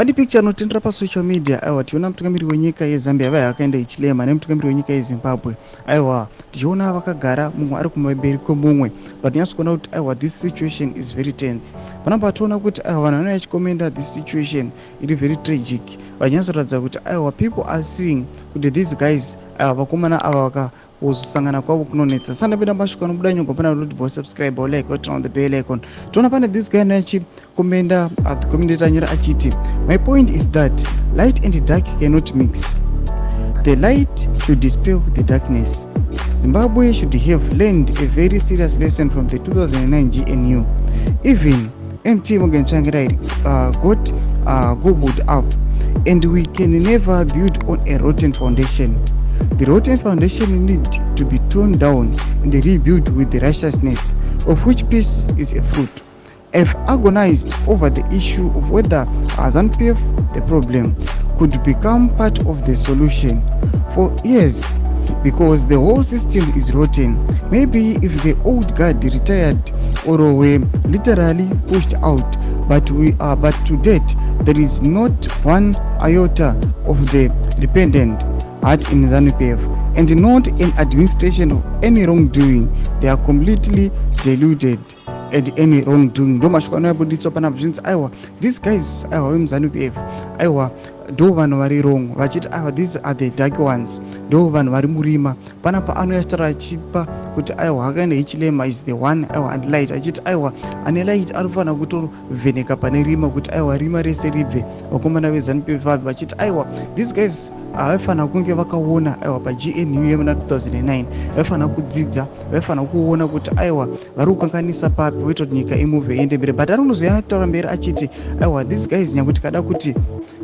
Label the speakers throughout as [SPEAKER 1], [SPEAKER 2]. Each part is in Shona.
[SPEAKER 1] Pani picture notendera pasocial media aiwa tiona mutungamiri wenyika yeZambia vaya akaenda ichilema nemutungamiri wenyika yeZimbabwe aiwa tichiona vakagara mumwe ari kumaberi kwemumwe vatinyaso kuona kuti aiwa this situation is very tense. Panapa toona kuti aiwa vanhu vanouya vachikomenda this situation iri very tragic vachinyasoratidza kuti aiwa people are seeing kuti these guys aiwa vakomana ava kuzosangana kwavo kunonetsa. Sandapinda mashuka anobuda nyongo pana kuti bo subscribe or like or turn on the bell icon. Toona pane this guy achikomenda the commentator nyera achiti my point is that light and dark cannot mix. The light should dispel the darkness. Zimbabwe should have learned a very serious lesson from the 2009 GNU. Even MT Morgan Tsvangirai got gobbled up, and we can never build on a rotten foundation. The rotten foundation need to be torn down and rebuilt with the righteousness, of which peace is a fruit. I've agonized over the issue of whether ZANU-PF, the problem, could become part of the solution for years, because the whole system is rotten. Maybe if the old guard retired or were literally pushed out, but to date there is not one iota of the dependent heart in ZANU-PF, and not an administration of any wrongdoing. They are completely deluded at any wrongdoing. Ndo mashoko anoyabuditswa panapa zvinzi aiwa these guys aiwa vemuZANU-PF aiwa ndo vanhu vari wrong, vachiti aiwa these are the dark ones, ndo vanhu vari murima. Panapa anoyataura achipa kuti aiwa hakaenda ichilema is the one aiwa and light, achiti aiwa ane light anofanira kutovheneka pane rima kuti aiwa rima rese ribve. Vakomana veZANU-PF vachiti aiwa these guys vaifanira kunge vakaona aiwa paGNU yemuna 2009 vaifanira kudzidza, vaifanira kuona kuti aiwa vari kukanganisa papi voita kuti nyika imuvhe iende mberi. But ari kunozoyataura mberi achiti aiwa these guys nyange tikada kuti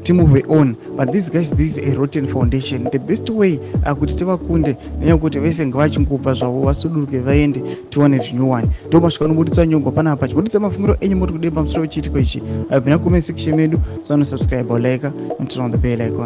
[SPEAKER 1] timove on, but these guys this is a rotten foundation. The best way kuti tivakunde nenyaya kuti vese ngavachingobva zvavo vasuduruke vaende tiwane zvinyuwani. Ndo masvika anobuditsa nyongo panapa chibuditsa mafungiro enyu muri kudemba musoro wechitiko ichi. Bvina comment section medu musano subscribe or like and turn on the bell icon.